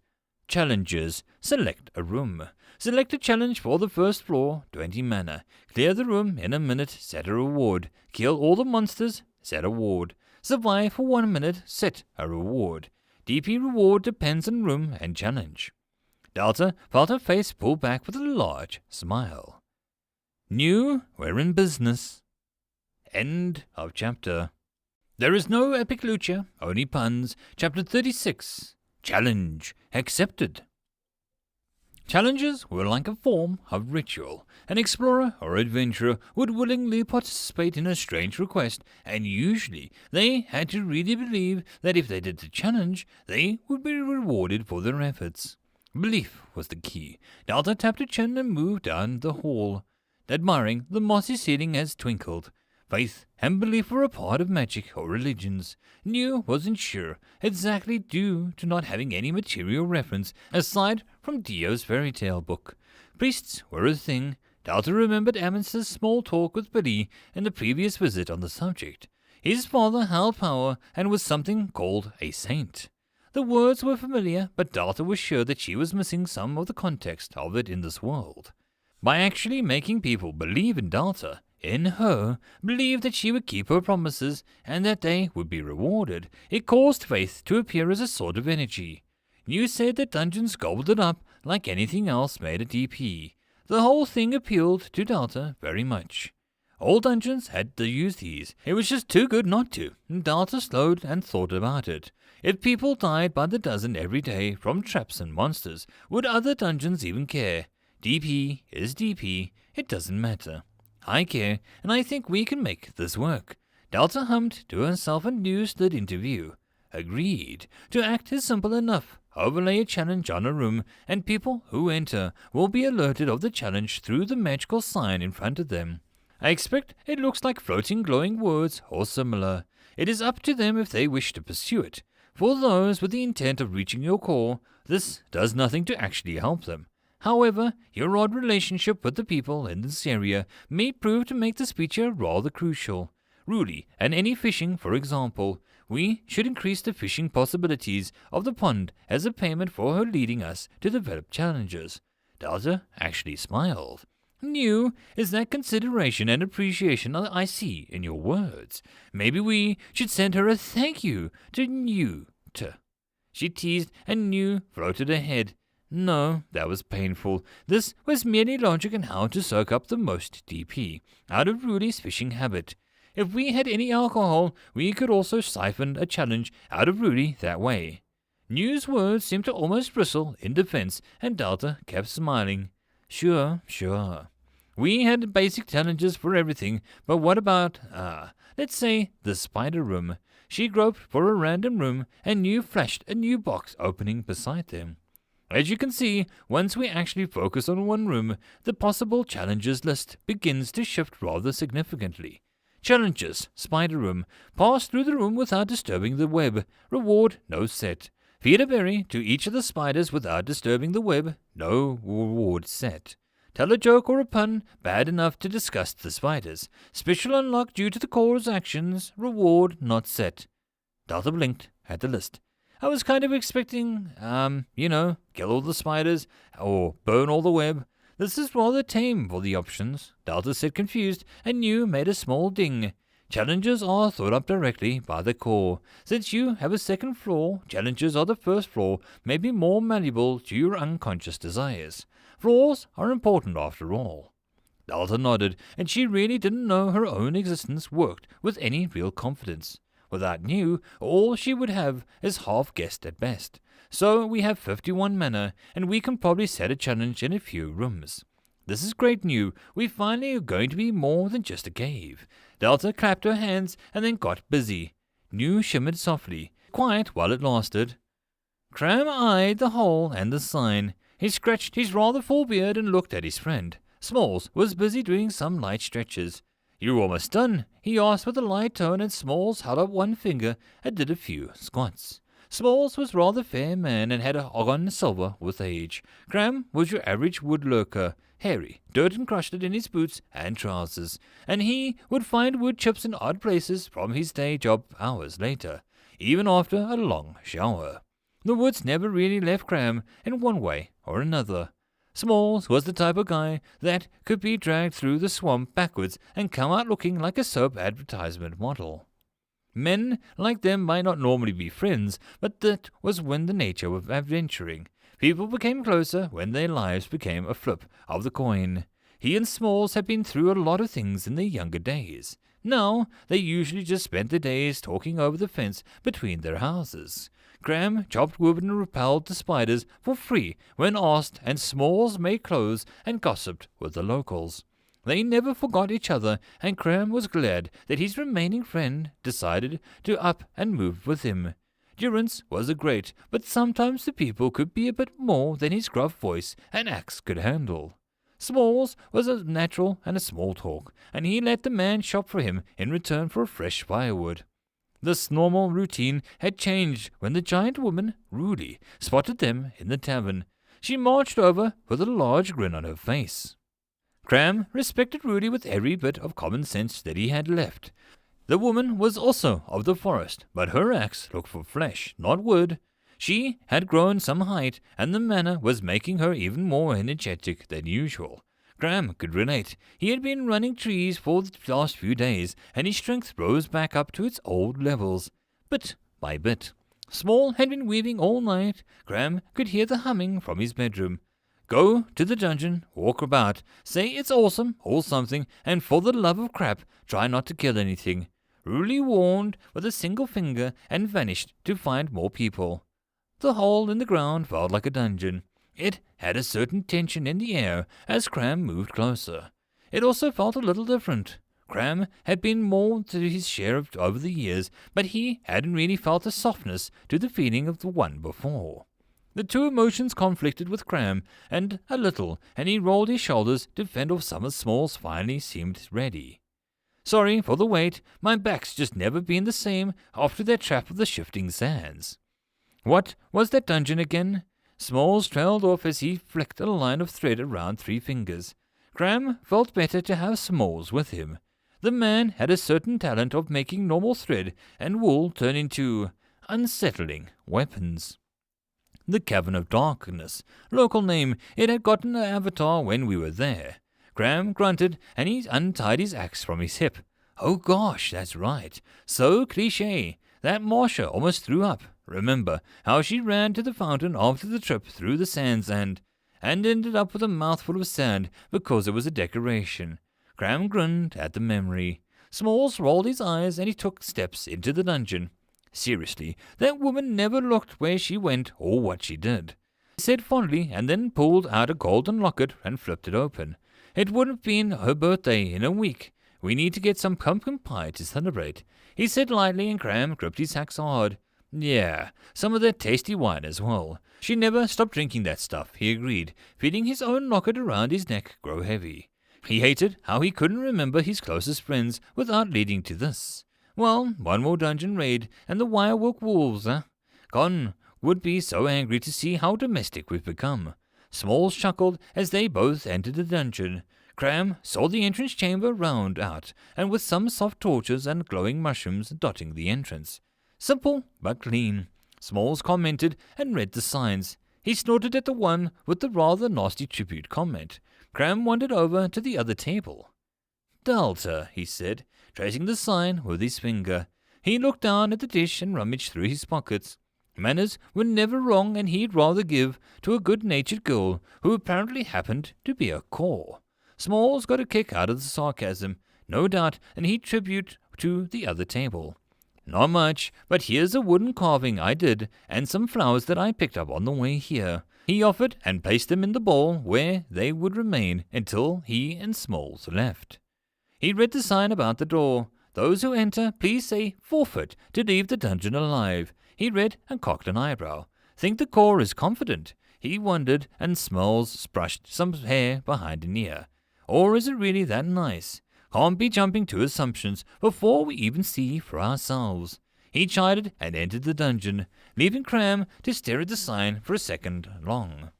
Speaker 1: Challenges. Select a room. Select a challenge for the first floor, 20 mana. Clear the room in a minute, set a reward. Kill all the monsters, set a reward. Survive for 1 minute, set a reward. DP reward depends on room and challenge. Delta felt her face pull back with a large smile. New, we're in business. End of chapter. There is no epic lucha, only puns. Chapter 36. Challenge accepted. Challenges were like a form of ritual. An explorer or adventurer would willingly participate in a strange request, and usually they had to really believe that if they did the challenge, they would be rewarded for their efforts. Belief was the key. Delta tapped her chin and moved down the hall, admiring the mossy ceiling as twinkled. Faith and belief were a part of magic or religions. New wasn't sure, exactly due to not having any material reference aside from Dio's fairy tale book. Priests were a thing. Delta remembered Amundsen's small talk with Billy in the previous visit on the subject. His father held power and was something called a saint. The words were familiar, but Delta was sure that she was missing some of the context of it in this world. By actually making people believe in Delta, in her, believe that she would keep her promises and that they would be rewarded, it caused faith to appear as a sort of energy. New said that dungeons gobbled it up like anything else made a DP. The whole thing appealed to Delta very much. All dungeons had to use these. It was just too good not to. Delta slowed and thought about it. If people died by the dozen every day from traps and monsters, would other dungeons even care? DP is DP. It doesn't matter. I care, and I think we can make this work. Delta hummed to herself and New slid into view. Agreed. To act is simple enough. Overlay a challenge on a room, and people who enter will be alerted of the challenge through the magical sign in front of them. I expect it looks like floating glowing words or similar. It is up to them if they wish to pursue it. For those with the intent of reaching your core, this does nothing to actually help them. However, your odd relationship with the people in this area may prove to make this feature rather crucial. Rudy and any fishing, for example, we should increase the fishing possibilities of the pond as a payment for her leading us to develop challenges. Delta actually smiled. New is that consideration and appreciation I see in your words. Maybe we should send her a thank you to New. She teased and New floated ahead. No, that was painful. This was merely logic in how to soak up the most DP out of Rudy's fishing habit. If we had any alcohol, we could also siphon a challenge out of Rudy that way. New's words seemed to almost bristle in defense, and Delta kept smiling. Sure. We had basic challenges for everything, but what about, let's say, the spider room? She groped for a random room, and New flashed a new box opening beside them. As you can see, once we actually focus on one room, the possible challenges list begins to shift rather significantly. Challenges, spider room, pass through the room without disturbing the web, reward no set. Feed a berry to each of the spiders without disturbing the web, no reward set. Tell a joke or a pun bad enough to disgust the spiders, special unlock due to the core's actions, reward not set. Delta blinked at the list. I was kind of expecting, kill all the spiders, or burn all the web. This is rather tame for the options, Delta said confused, and New made a small ding. Challenges are thought up directly by the core. Since you have a second floor, challenges on the first floor may be more malleable to your unconscious desires. Floors are important after all. Delta nodded, and she really didn't know her own existence worked with any real confidence. Without New, all she would have is half-guessed at best. So we have 51 mana, and we can probably set a challenge in a few rooms. This is great New. We finally are going to be more than just a cave. Delta clapped her hands and then got busy. New shimmered softly, quiet while it lasted. Cram eyed the hole and the sign. He scratched his rather full beard and looked at his friend. Smalls was busy doing some light stretches. "You almost done?" he asked with a light tone, and Smalls held up one finger and did a few squats. Smalls was rather fair man and had a gone silver with age. Graham was your average woodworker, hairy, dirt encrusted in his boots and trousers, and he would find wood chips in odd places from his day job hours later, even after a long shower. The woods never really left Graham in one way or another. Smalls was the type of guy that could be dragged through the swamp backwards and come out looking like a soap advertisement model. Men like them might not normally be friends, but that was when the nature of adventuring. People became closer when their lives became a flip of the coin. He and Smalls had been through a lot of things in their younger days. Now, they usually just spent their days talking over the fence between their houses. Graham chopped wood and repelled the spiders for free when asked, and Smalls made clothes and gossiped with the locals. They never forgot each other, and Graham was glad that his remaining friend decided to up and move with him. Durrance was a great, but sometimes the people could be a bit more than his gruff voice and axe could handle. Smalls was a natural and a small talk, and he let the man shop for him in return for fresh firewood. This normal routine had changed when the giant woman, Rudy, spotted them in the tavern. She marched over with a large grin on her face. Graham respected Rudy with every bit of common sense that he had left. The woman was also of the forest, but her axe looked for flesh, not wood. She had grown some height, and the manner was making her even more energetic than usual. Graham could relate. He had been running trees for the last few days, and his strength rose back up to its old levels, bit by bit. Small had been weaving all night. Graham could hear the humming from his bedroom. Go to the dungeon, walk about, say it's awesome or something, and for the love of crap, try not to kill anything. Ruli warned with a single finger and vanished to find more people. The hole in the ground felt like a dungeon. It had a certain tension in the air as Graham moved closer. It also felt a little different. Graham had been more to his share over the years, but he hadn't really felt a softness to the feeling of the one before. The two emotions conflicted with Graham and a little, and he rolled his shoulders to fend off some of Smalls finally seemed ready. Sorry for the wait, my back's just never been the same after that trap of the shifting sands. What was that dungeon again? Smalls trailed off as he flicked a line of thread around 3 fingers. Graham felt better to have Smalls with him. The man had a certain talent of making normal thread and wool turn into unsettling weapons. The Cavern of Darkness, local name. It had gotten an avatar when we were there. Graham grunted, and he untied his axe from his hip. Oh gosh, that's right. So cliché. That Marcia almost threw up. Remember how she ran to the fountain after the trip through the sands and ended up with a mouthful of sand because it was a decoration. Graham grinned at the memory. Smalls rolled his eyes and he took steps into the dungeon. Seriously, that woman never looked where she went or what she did. He said fondly and then pulled out a golden locket and flipped it open. It would have been her birthday in a week. We need to get some pumpkin pie to celebrate, he said lightly, and Graham gripped his axe hard. Yeah, some of that tasty wine as well. She never stopped drinking that stuff, he agreed, feeling his own locket around his neck grow heavy. He hated how he couldn't remember his closest friends without leading to this. Well, one more dungeon raid, and the Wirework wolves, Con would be so angry to see how domestic we've become. Smalls chuckled as they both entered the dungeon. Graham saw the entrance chamber round out, and with some soft torches and glowing mushrooms dotting the entrance. Simple, but clean. Smalls commented and read the signs. He snorted at the one with the rather nasty tribute comment. Graham wandered over to the other table. Delta, he said, tracing the sign with his finger. He looked down at the dish and rummaged through his pockets. Manners were never wrong, and he'd rather give to a good-natured girl who apparently happened to be a core. Smalls got a kick out of the sarcasm, no doubt, and he'd tribute to the other table. Not much, but here's a wooden carving I did, and some flowers that I picked up on the way here. He offered and placed them in the bowl where they would remain until he and Smalls left. He read the sign about the door. Those who enter, please say forfeit to leave the dungeon alive. He read and cocked an eyebrow. Think the core is confident? He wondered, and Smalls brushed some hair behind an ear. Or is it really that nice? Can't be jumping to assumptions before we even see for ourselves. He chided and entered the dungeon, leaving Cram to stare at the sign for a second long.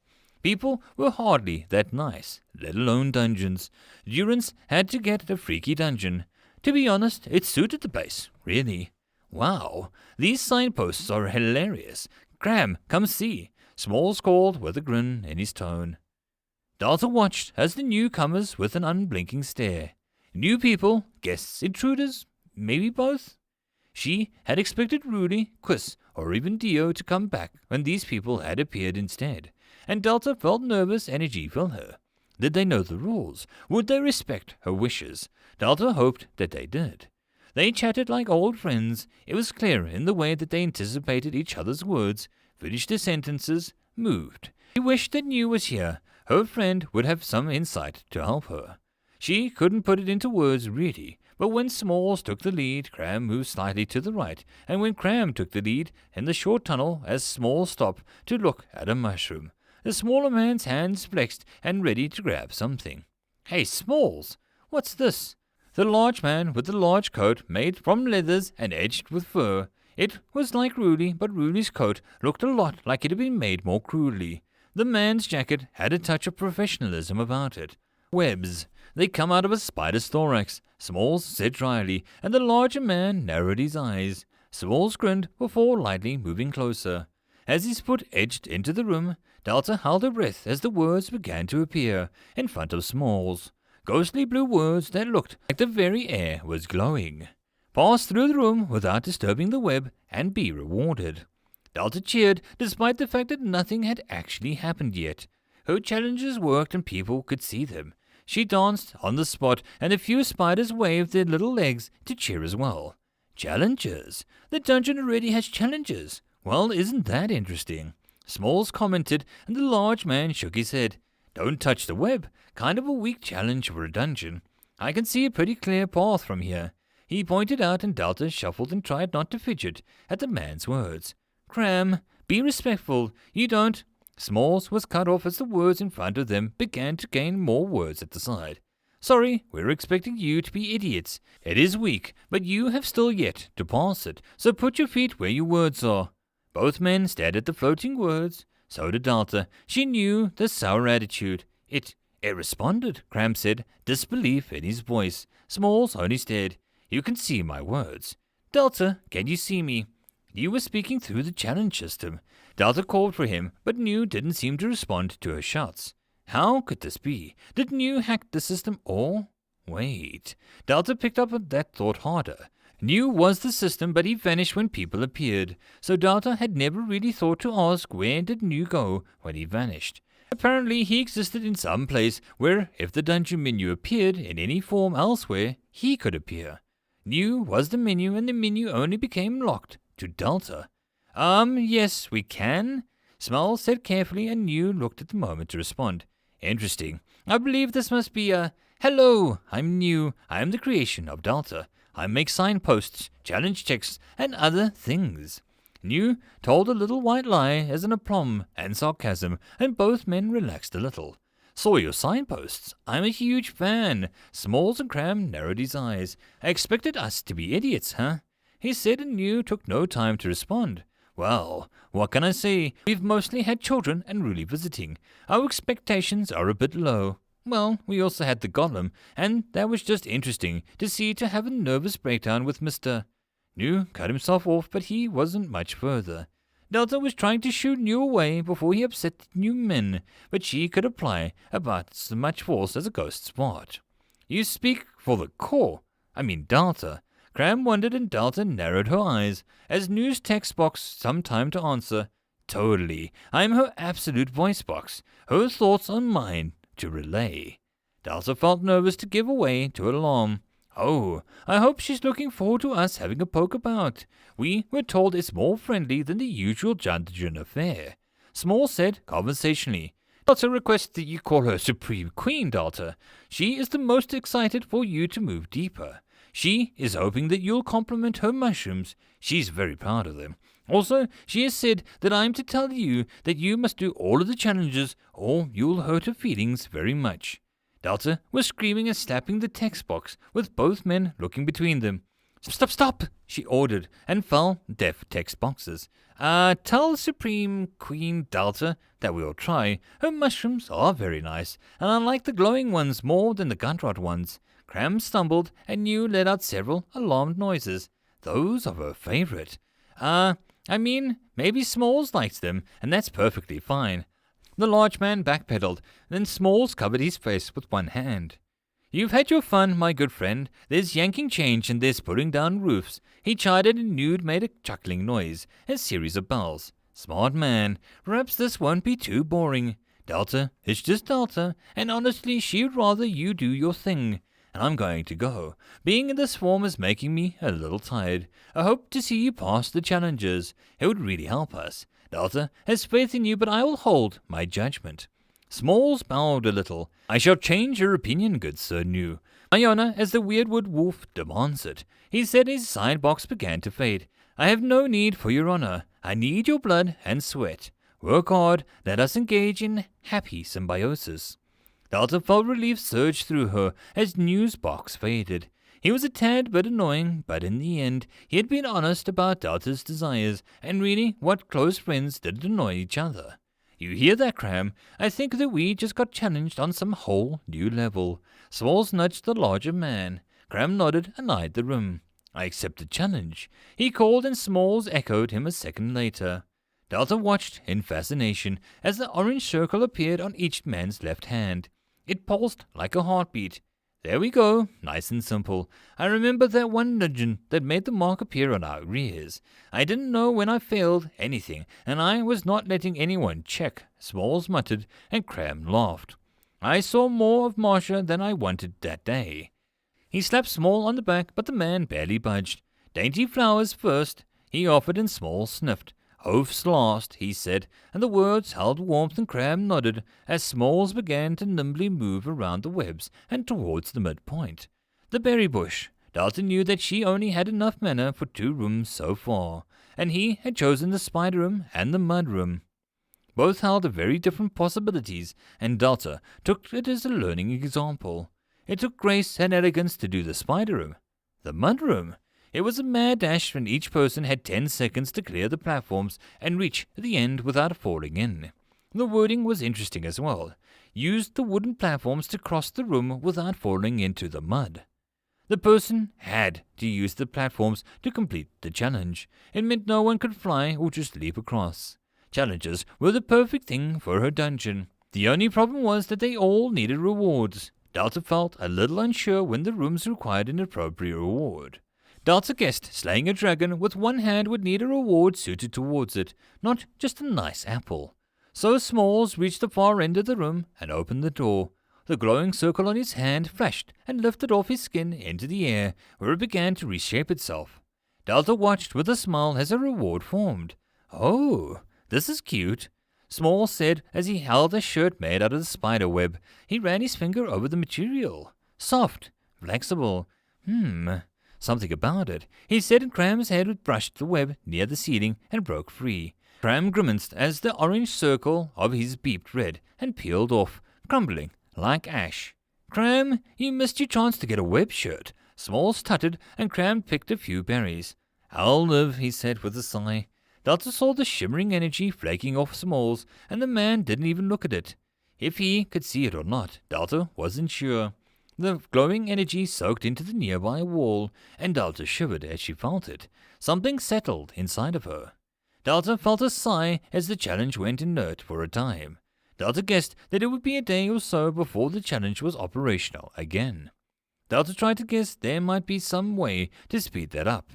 Speaker 1: People were hardly that nice, let alone dungeons. Durance had to get a freaky dungeon. To be honest, it suited the place, really. Wow, these signposts are hilarious. Cram, come see, Smalls called with a grin in his tone. Delta watched as the newcomers with an unblinking stare. New people, guests, intruders, maybe both? She had expected Rudy, Quiz, or even Dio to come back when these people had appeared instead, and Delta felt nervous energy fill her. Did they know the rules? Would they respect her wishes? Delta hoped that they did. They chatted like old friends. It was clear in the way that they anticipated each other's words, finished their sentences, moved. She wished that New was here. Her friend would have some insight to help her. She couldn't put it into words, really, but when Smalls took the lead, Cram moved slightly to the right, and when Cram took the lead in the short tunnel as Smalls stopped to look at a mushroom, the smaller man's hands flexed and ready to grab something. Hey, Smalls, what's this? The large man with the large coat made from leathers and edged with fur. It was like Rudy, but Rudy's coat looked a lot like it had been made more crudely. The man's jacket had a touch of professionalism about it. Webs. They come out of a spider's thorax, Smalls said dryly, and the larger man narrowed his eyes. Smalls grinned before lightly moving closer. As his foot edged into the room, Delta held her breath as the words began to appear in front of Smalls. Ghostly blue words that looked like the very air was glowing. Pass through the room without disturbing the web and be rewarded. Delta cheered despite the fact that nothing had actually happened yet. Her challenges worked and people could see them. She danced on the spot and a few spiders waved their little legs to cheer as well. Challenges? The dungeon already has challenges. Well, isn't that interesting? Smalls commented and the large man shook his head. Don't touch the web. Kind of a weak challenge for a dungeon. I can see a pretty clear path from here. He pointed out and Delta shuffled and tried not to fidget at the man's words. Cram, be respectful. You don't... Smalls was cut off as the words in front of them began to gain more words at the side. Sorry, we're expecting you to be idiots. It is weak, but you have still yet to pass it, so put your feet where your words are. Both men stared at the floating words. So did Delta. She knew the sour attitude. It responded, Cram said, disbelief in his voice. Smalls only stared. You can see my words. Delta, can you see me? You were speaking through the challenge system. Delta called for him, but New didn't seem to respond to her shouts. How could this be? Did New hack the system or... Wait. Delta picked up on that thought harder. New was the system, but he vanished when people appeared, so Delta had never really thought to ask where did New go when he vanished. Apparently he existed in some place where if the dungeon menu appeared in any form elsewhere, he could appear. New was the menu and the menu only became locked to Delta. Yes, we can, Smalls said carefully and New looked at the moment to respond. Interesting. I believe this must be a... Hello, I'm New. I am the creation of Delta. I make signposts, challenge checks, and other things. New told a little white lie as an aplomb and sarcasm, and both men relaxed a little. Saw your signposts. I'm a huge fan. Smalls and Cram narrowed his eyes. I expected us to be idiots, huh? He said and New took no time to respond. Well, what can I say? We've mostly had children and Ruli visiting. Our expectations are a bit low. Well, we also had the golem, and that was just interesting to have a nervous breakdown with Mr. New cut himself off, but he wasn't much further. Delta was trying to shoo New away before he upset the new men, but she could apply about as much force as a ghost's part. You speak for the core. Delta. Cram wondered and Delta narrowed her eyes as New's text box some time to answer. Totally. I'm her absolute voice box. Her thoughts are mine to relay. Delta felt nervous to give away to alarm. Oh, I hope she's looking forward to us having a poke about. We were told it's more friendly than the usual dungeon affair. Small said conversationally. Delta requests that you call her Supreme Queen, Delta. She is the most excited for you to move deeper. She is hoping that you'll compliment her mushrooms. She's very proud of them. Also, she has said that I'm to tell you that you must do all of the challenges or you'll hurt her feelings very much. Delta was screaming and slapping the text box, with both men looking between them. Stop, stop, she ordered, and fell deaf text boxes. Tell Supreme Queen Delta that we'll try. Her mushrooms are very nice, and I like the glowing ones more than the gunrod ones. Cram stumbled, and New let out several alarmed noises. Those are her favorite. Maybe Smalls likes them, and that's perfectly fine. The large man backpedaled, then Smalls covered his face with one hand. You've had your fun, my good friend. There's yanking change and there's pulling down roofs. He chided and Nude made a chuckling noise, a series of bells. Smart man. Perhaps this won't be too boring. Delta, it's just Delta, and honestly she'd rather you do your thing. And I'm going to go. Being in this form is making me a little tired. I hope to see you pass the challenges. It would really help us. Delta has faith in you, but I will hold my judgment. Smalls bowed a little. I shall change your opinion, good Sir New. My honor, as the Weirdwood Wolf demands it. He said his side box began to fade. I have no need for your honor. I need your blood and sweat. Work hard. Let us engage in happy symbiosis. Delta felt relief surge through her as New's box faded. He was a tad bit annoying, but in the end, he had been honest about Delta's desires, and really, what close friends didn't annoy each other. You hear that, Cram? I think that we just got challenged on some whole new level. Smalls nudged the larger man. Cram nodded and eyed the room. I accept the challenge. He called and Smalls echoed him a second later. Delta watched in fascination as the orange circle appeared on each man's left hand. It pulsed like a heartbeat. There we go, nice and simple. I remember that one legend that made the mark appear on our rears. I didn't know when I failed anything, and I was not letting anyone check, Smalls muttered, and Cram laughed. I saw more of Marcia than I wanted that day. He slapped Small on the back, but the man barely budged. Dainty flowers first, he offered, and Small sniffed. Oafs last, he said, and the words held warmth, and Cram nodded as Smalls began to nimbly move around the webs and towards the midpoint. The berry bush. Delta knew that she only had enough mana for 2 rooms so far, and he had chosen the spider room and the mud room. Both held very different possibilities, and Delta took it as a learning example. It took grace and elegance to do the spider room. The mud room. It was a mad dash when each person had 10 seconds to clear the platforms and reach the end without falling in. The wording was interesting as well. Used the wooden platforms to cross the room without falling into the mud. The person had to use the platforms to complete the challenge. It meant no one could fly or just leap across. Challenges were the perfect thing for her dungeon. The only problem was that they all needed rewards. Delta felt a little unsure when the rooms required an appropriate reward. Delta guessed slaying a dragon with one hand would need a reward suited towards it, not just a nice apple. So Smalls reached the far end of the room and opened the door. The glowing circle on his hand flashed and lifted off his skin into the air, where it began to reshape itself. Delta watched with a smile as a reward formed. Oh, this is cute, Smalls said as he held a shirt made out of the spider web. He ran his finger over the material. Soft, flexible. Something about it, he said, and Cram's head brushed the web near the ceiling and broke free. Cram grimaced as the orange circle of his beeped red and peeled off, crumbling like ash. Cram, you missed your chance to get a web shirt. Smalls tutted, and Cram picked a few berries. I'll live, he said with a sigh. Delta saw the shimmering energy flaking off Smalls, and the man didn't even look at it. If he could see it or not, Delta wasn't sure. The glowing energy soaked into the nearby wall, and Delta shivered as she felt it. Something settled inside of her. Delta felt a sigh as the challenge went inert for a time. Delta guessed that it would be a day or so before the challenge was operational again. Delta tried to guess there might be some way to speed that up.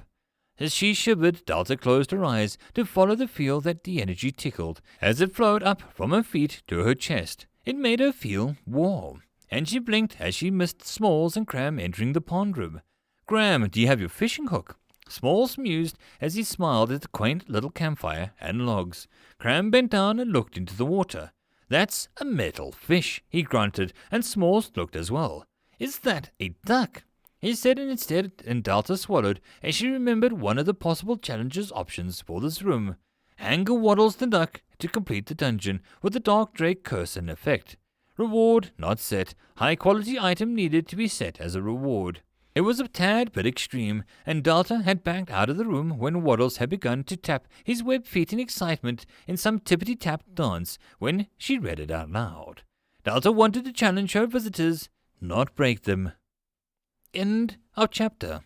Speaker 1: As she shivered, Delta closed her eyes to follow the feel that the energy tickled as it flowed up from her feet to her chest. It made her feel warm. And she blinked as she missed Smalls and Cram entering the pond room. Cram, do you have your fishing hook? Smalls mused as he smiled at the quaint little campfire and logs. Cram bent down and looked into the water. That's a metal fish, he grunted, and Smalls looked as well. Is that a duck? He said, and instead, and Delta swallowed as she remembered one of the possible challenges options for this room. Anger waddles the duck to complete the dungeon with the dark drake curse in effect. Reward not set. High quality item needed to be set as a reward. It was a tad bit extreme, and Delta had backed out of the room when Waddles had begun to tap his web feet in excitement in some tippity-tap dance when she read it out loud. Delta wanted to challenge her visitors, not break them. End of chapter.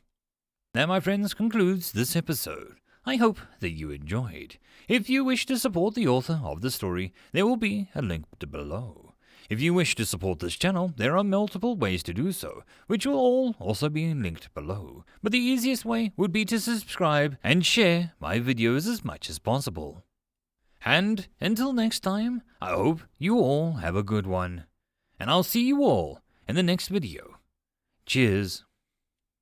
Speaker 1: That, my friends, concludes this episode. I hope that you enjoyed. If you wish to support the author of the story, there will be a link below. If you wish to support this channel, there are multiple ways to do so, which will all also be linked below. But the easiest way would be to subscribe and share my videos as much as possible. And until next time, I hope you all have a good one. And I'll see you all in the next video. Cheers.